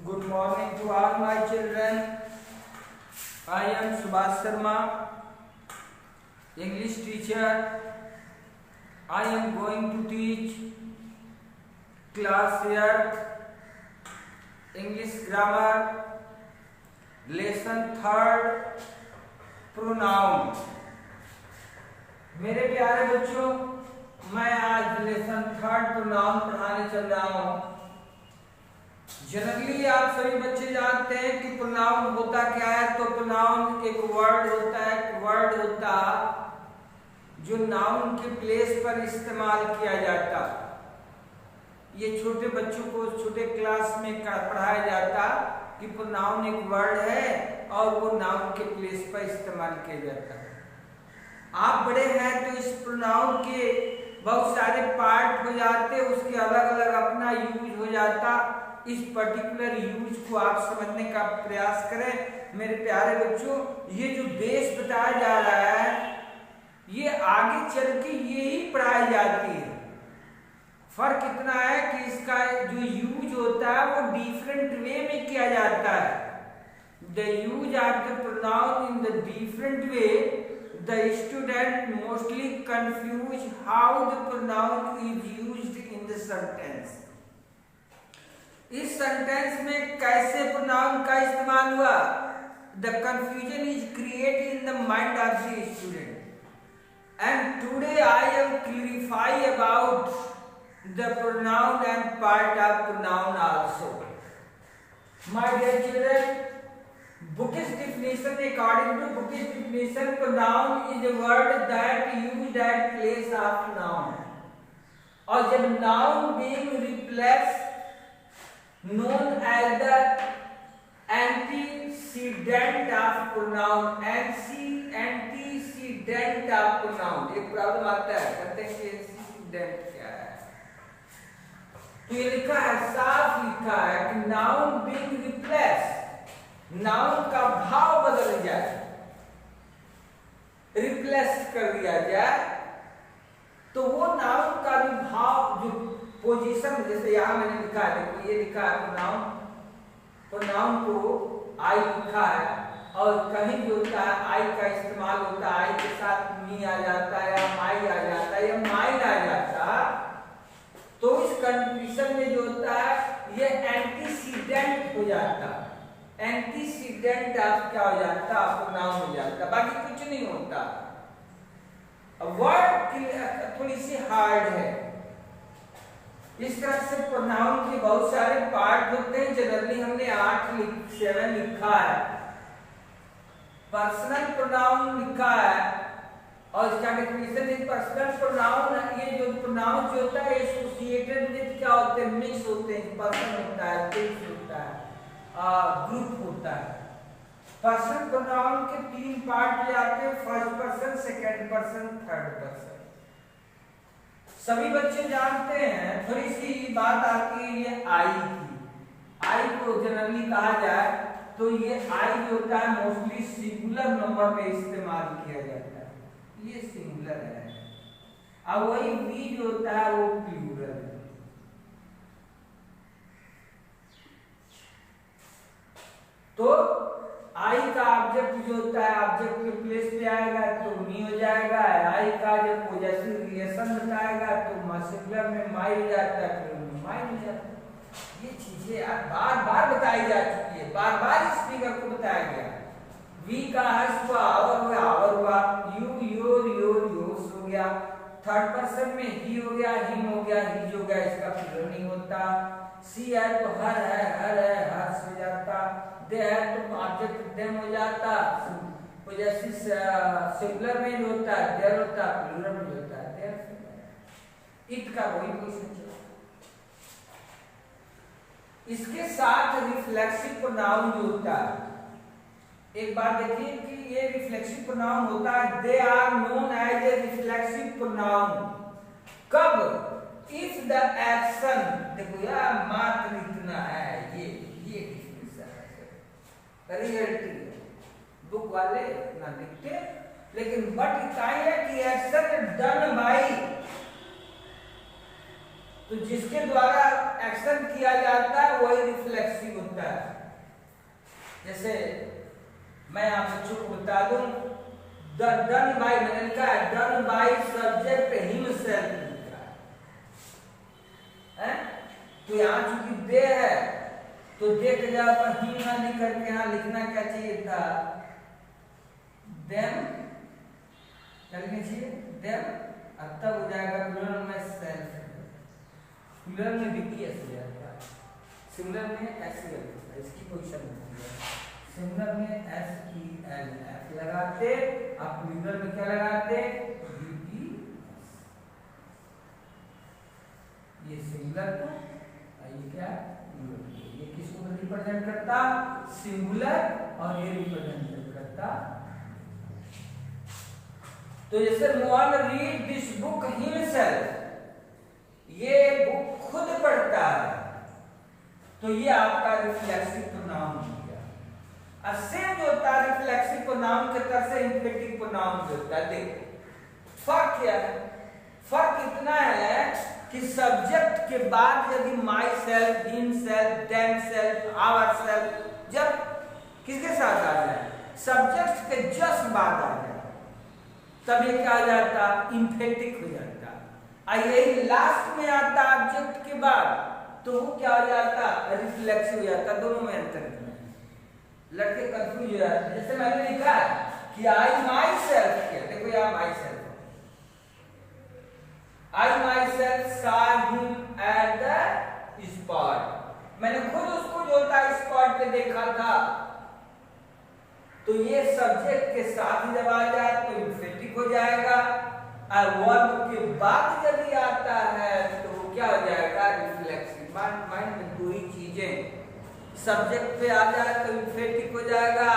Good morning to all my children. I am Subhash Sharma, English teacher. I am going to teach class here English grammar lesson 3rd pronoun. मेरे प्यारे बच्चों, मैं आज lesson 3rd pronoun पढ़ाने चल रहा हूँ। जनरली आप सभी बच्चे जानते हैं कि प्रोनाउन होता क्या है। तो प्रोनाउन एक वर्ड होता जो नाउन के प्लेस पर इस्तेमाल किया जाता। ये छोटे बच्चों को छोटे क्लास में पढ़ाया जाता कि प्रोनाउन एक वर्ड है और वो नाउन के प्लेस पर इस्तेमाल किया जाता है। आप बड़े हैं तो इस प्रोनाउन के बहुत सारे पार्ट हो जाते, उसके अलग अलग अपना यूज हो जाता। इस पर्टिकुलर यूज को आप समझने का प्रयास करें। मेरे प्यारे बच्चों, ये जो बेस बताया जा रहा है ये आगे चल के यही पढ़ाई जाती है। फर्क इतना है कि इसका जो यूज होता है वो डिफरेंट वे में किया जाता है। The use of the pronoun in the different way, the student mostly confuse how the pronoun is used in the sentence. इस सेंटेंस में कैसे प्रोनाउन का इस्तेमाल हुआ, the confusion is created in the mind of the student. And today I am clarify about the pronoun and part of pronoun also. My dear children, Book's definition, according to Book's definition, pronoun is a word that used at place of noun. और जब noun being replaced, known as the antecedent of pronoun, antecedent of pronoun. एक problem आता है, कहते हैं कि antecedent क्या है? तो ये लिखा है, साफ लिखा है कि noun being replaced, नाउन का भाव बदल जाए, रिप्लेस कर दिया जाए, तो वो नाउन का भी भाव जो पोजीशन, जैसे यहां मैंने लिखा है, देखो ये लिखा है प्रोनाउन को आई लिखा है और कहीं भी होता है आई का इस्तेमाल होता है, आई के साथ मी आ जाता है या माई आ जाता है या माइन आ जाता, तो इस कंडीशन में जो होता है ये एंटीसीडेंट हो जाता है। एंटीसीडेंट आप क्या हो जाता, प्रोनाउन हो जाता, बाकी कुछ नहीं होता। वर्ड थोड़ी सी हार्ड है। इस तरह से प्रोनाउन के बहुत सारे पार्ट होते हैं। जनरली हमने 7 लिखा है। पर्सनल प्रोनाउन लिखा है और इसका डेफिनेशन है पर्सनल प्रोनाउन। ये जो प्रोनाउन जो होता है एसोसिएटेड विद क्या होते हैं, मिक्स होते हैं। पर्सन होता है, थिंग्स होता है, ग्रुप होता है। पर्सन प्रोनाउन के 3 पार्ट ले आते हैं, first person, second person, third person. सभी बच्चे जानते हैं। थोड़ी सी बात आती है ये आई की। आई को जनरली कहा जाए तो ये आई जो होता है मोस्टली सिंगुलर नंबर में इस्तेमाल किया जाता है, ये सिंगुलर है। और वही वी जो होता है वो प्लूरल है। तो आई का ऑब्जेक्ट जो होता है ऑब्जेक्ट के प्लेस पे आएगा तो मी हो जाएगा। आई का जब पॉजेसिव रिलेशन बताएगा तो सिंगुलर में माई हो जाता है, फिर माई हो जाता है। ये चीजें बार बार बताई जा चुकी है, बार बार इस फिगर को बताया गया। वी का हर्ष हुआ, आवर हुआ, यू योर योर्स हो गया। थर्ड पर्सन में ही हो गया, हिम हो गया, हिज हो गया, इसका प्लूरल नहीं होता। सी है तो हर है, हर्ष हो जाता। दे है तो ऑब्जेक्ट देम हो जाता। पॉजेसिव सिंगुलर में जो होता है देयर होता है, प्लूरल में होता है देयर। इट का वही क्वेश्चन चला। इसके साथ रिफ्लेक्सिव प्रोनाउन जो होता है, एक बात देखिए कि ये रिफ्लेक्सिव प्रोनाउन होता है। They are known as a reflexive pronoun कब, इफ द एक्शन, देखो यार मात्र इतना है, ये रियलिटी बुक वाले ना लिखते, लेकिन बट इतना है कि एक्शन डन बाय तो जिसके द्वारा एक्शन किया जाता है वही रिफ्लेक्सिव होता है। जैसे मैं आप बच्चों को बता दूं, डन बाय, मैंने लिखा है डन बाय सब्जेक्ट हिमसेल्फ है। तो यहाँ चूंकि दे है तो दे के जगह पर ही ना लिख करके यहाँ लिखना क्या चाहिए था, देम, क्या लिखना चाहिए, देम, अब तब हो जाएगा प्लूरल में सेल्फ, प्लूरल में भी एस हो जाएगा, सिंगुलर में एस लगेगा, इसकी पोजीशन सिंगुलर में एस ई एल एफ लगाते, आप प्लूरल में क्या लगाते, डी ये सिंगुलर को, ये क्या प्लूरल, ये किसको रिप्रेजेंट करता, सिंगुलर, और ये रिप्रेजेंट करता। तो जैसे Mohan read this book himself, ये बुक खुद पढ़ता है, तो ये आपका रिफ्लेक्सिव प्रोनाउन हो गया। सेम जो होता है रिफ्लेक्सिव प्रोनाउन के तरह से इंफिनिटिव प्रोनाउन जो होता है, देखो फर्क क्या है, फर्क इतना है कि सब्जेक्ट के बाद यदि myself, himself, themself, ourself, जब किसके साथ आ जाए, सब्जेक्ट के जस्ट बाद आ जाए, तब ये क्या हो जाता, इंफेटिक हो जाता। यही लास्ट में आता ऑब्जेक्ट के बाद, तो वो क्या हो जाता, रिफ्लेक्सिव हो जाता। दोनों में अंतर है, लड़के कंफ्यूज हो जाते। जैसे मैंने लिखा कि आई माई सेल्फ, क्या देखो यहाँ my self, I my self saw him at the spot, मैंने खुद उसको जो था स्पॉट पे देखा था। तो ये सब्जेक्ट के साथ जब आ जाए तो इंफिनिटिव हो जाएगा, और वर्ब के बाद यदि आता है तो वो क्या हो जाएगा, रिफ्लेक्सिव। माइंड में दो ही चीजें, सब्जेक्ट पे आ जाए तो इंफिनिटिव हो जाएगा,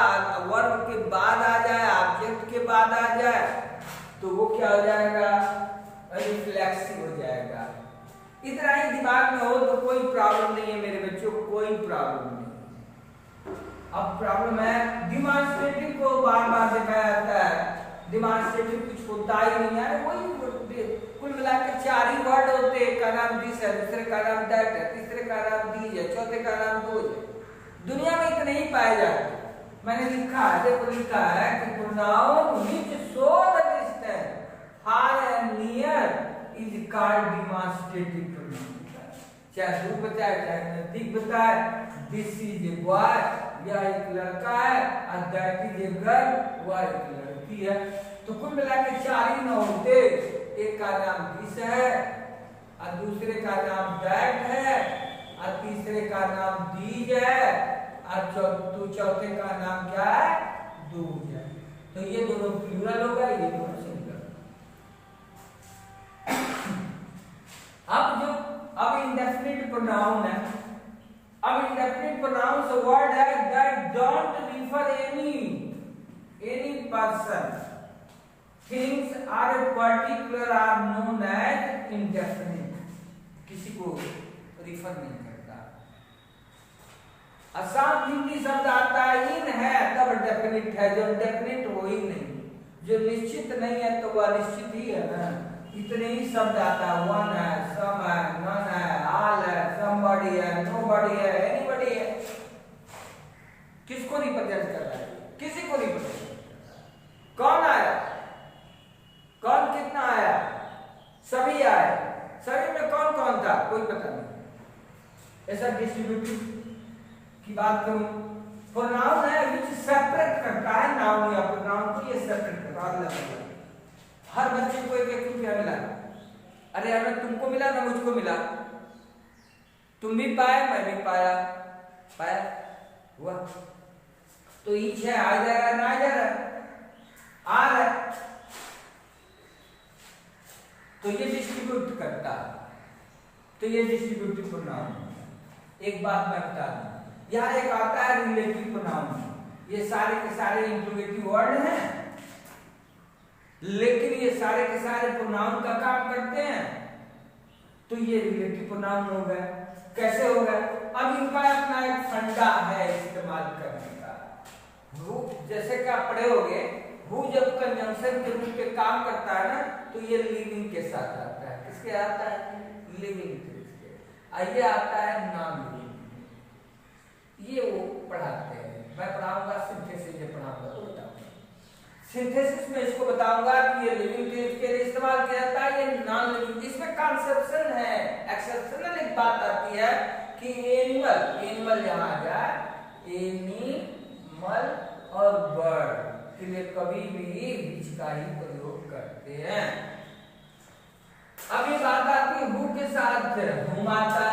वर्ब के बाद आ जाए, ऑब्जेक्ट के बाद आ जाए तो वो क्या हो जाएगा, रिफ्लेक्सिव हो जाएगा। इतना ही दिमाग में हो तो कोई प्रॉब्लम नहीं है मेरे बच्चों, कोई प्रॉब्लम नहीं। अब प्रॉब्लम है डिमॉन्स्ट्रेटिव को बार बार दिखाया जाता है, डिमॉन्स्ट्रेटिव कुछ होता ही नहीं है, वही कुल मिलाकर 4 ही वर्ड होते हैं, एक का नाम दिस है, दूसरे का नाम दैट है, तीसरे का नाम दीज है, चौथे का नाम दोज है। दुनिया में इतने ही पाए जाते। मैंने लिखा है, देखो लिखा है कि pronoun which show the distance far and near is called demonstrative pronoun. चाहे दूर बताए चाहे नजदीक बताए, दिस इज ए बॉय, यह एक लड़का है, और दैट इज ए गर्ल, वह एक लड़की है। तो कुल मिलाकर 4 ही न होते, एक का नाम दिस है, और दूसरे का नाम दैट है, और तीसरे का नाम दीज है, और चौथे का नाम क्या है, दूज है। तो ये दोनों प्लूरल होगा, ये दोनों सिंगुलर। अब इंडेफिनिट प्रोनाउन है। अब इंडेफिनिट प्रोनाउन से वर्ड है that don't refer any person, things or particular are known as indefinite, किसी को रिफर नहीं करता। आसान हिंदी शब्द आता है इन है तब डेफिनिट है, जो डेफिनिट वो ही नहीं, जो निश्चित नहीं है तो वह निश्चित ही है ना। इतने ही शब्द आता है, वन है, सम है, नन है, ऑल है, समबडी है, नोबडी है, एनीबडी है। किसको रिप्रेजेंट कर रहा है, किसी को रिप्रेजेंट कर रहा है। कौन आया, कौन कितना आया, सभी आए, सभी में कौन कौन था कोई पता नहीं। ऐसा डिस्ट्रीब्यूटिव की बात करूं, प्रोनाउन है विच सेपरेट करता है नाउन या प्रोनाउन को, ये सेपरेट करता है। हर बच्चे को एक एक रुपया मिला, अरे अगर तुमको मिला ना मुझको मिला, तुम भी पाए मैं भी पाया, पाया हुआ, तो ईच है, आ जाएगा ना आ जाएगा, आ रहा है, तो ये डिस्ट्रीब्यूट करता है, तो ये डिस्ट्रीब्यूटिव प्रोनाउन। एक बात मैं बता दूं, यहाँ एक आता है रिलेटिव प्रोनाउन, ये सारे के सारे इंट्रोगेटिव वर्ड हैं, लेकिन ये सारे के सारे प्रोनाउन का काम करते हैं, तो ये रिलेटिव प्रोनाउन हो गए। कैसे हो गए, अब इनका अपना एक फंडा है इस्तेमाल करने का। हु जैसे कि आप पढ़े होंगे, हु जब कंजंक्शन के रूप में काम करता है ना, तो ये लिविंग के साथ आता है, किसके आता है, लिविंग के आइए आता है नॉन लिविंग, ये वो पढ़ाते हैं। मैं पढ़ाऊंगा सिंथेसिस, ये पढ़ाऊंगा तो बताऊंगा। सिंथेसिस में इसको बताऊंगा कि ये लिविंग थिंग्स के लिए इस्तेमाल किया जाता है, ये नॉन लिविंग। इसमें कंसेप्शन है, एक्सेप्शनल एक बात आती है कि एनिमल यहाँ आ जाए, एनिमल और बर्ड के लिए कभी भी बीच का ही प्रयोग करते हैं। अब ये बात आती है हु के साथ, हुम आता,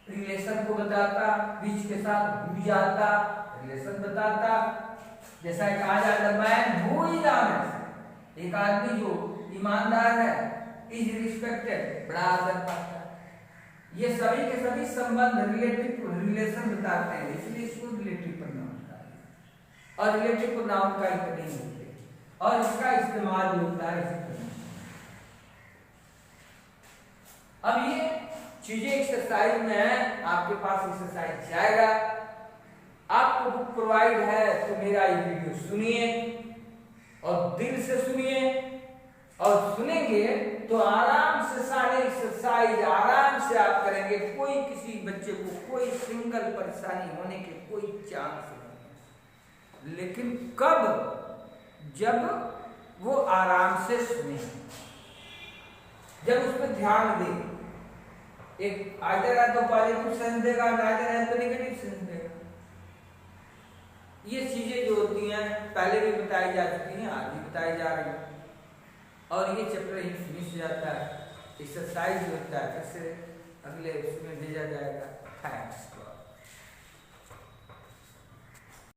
रिलेशन को बताता, बीच के साथ हु जाता, रिलेशन बताता। जैसा कहा जाता है मैन हु इज ऑनेस्ट, एक आदमी जो ईमानदार है, इज रिस्पेक्टेड, बड़ा आदर पाता है। ये सभी के सभी संबंध रिलेटिव रिलेशन बताते हैं, इसलिए इसको रिलेटिव प्रोनाउन कहा है। और रिलेटिव प्रोनाउन का एक नहीं होते और इसका इस्तेमाल होता है इसी तरह। अब ये चीजें एक्सरसाइज में है, आपके पास एक्सरसाइज जाएगा। आपको बुक प्रोवाइड है तो मेरा ये वीडियो सुनिए और दिल से सुनिए, और सुनेंगे तो आराम से सारे एक्सरसाइज आराम से आप करेंगे। कोई किसी बच्चे को कोई सिंगल परेशानी होने के कोई चांस नहीं, लेकिन कब, जब वो आराम से सुने, जब उस पर ध्यान दे। एक आइदर है तो पॉजिटिव सेंस देगा, आइदर है तो नेगेटिव सेंस देगा। ये चीजें जो होती हैं पहले भी बताई जा चुकी हैं, आज भी बताई जा रही है, और ये चैप्टर ही फिनिश हो जाता है। एक्सरसाइज होता है, फिर से अगले उसमें भेजा जाएगा। थैंक्स।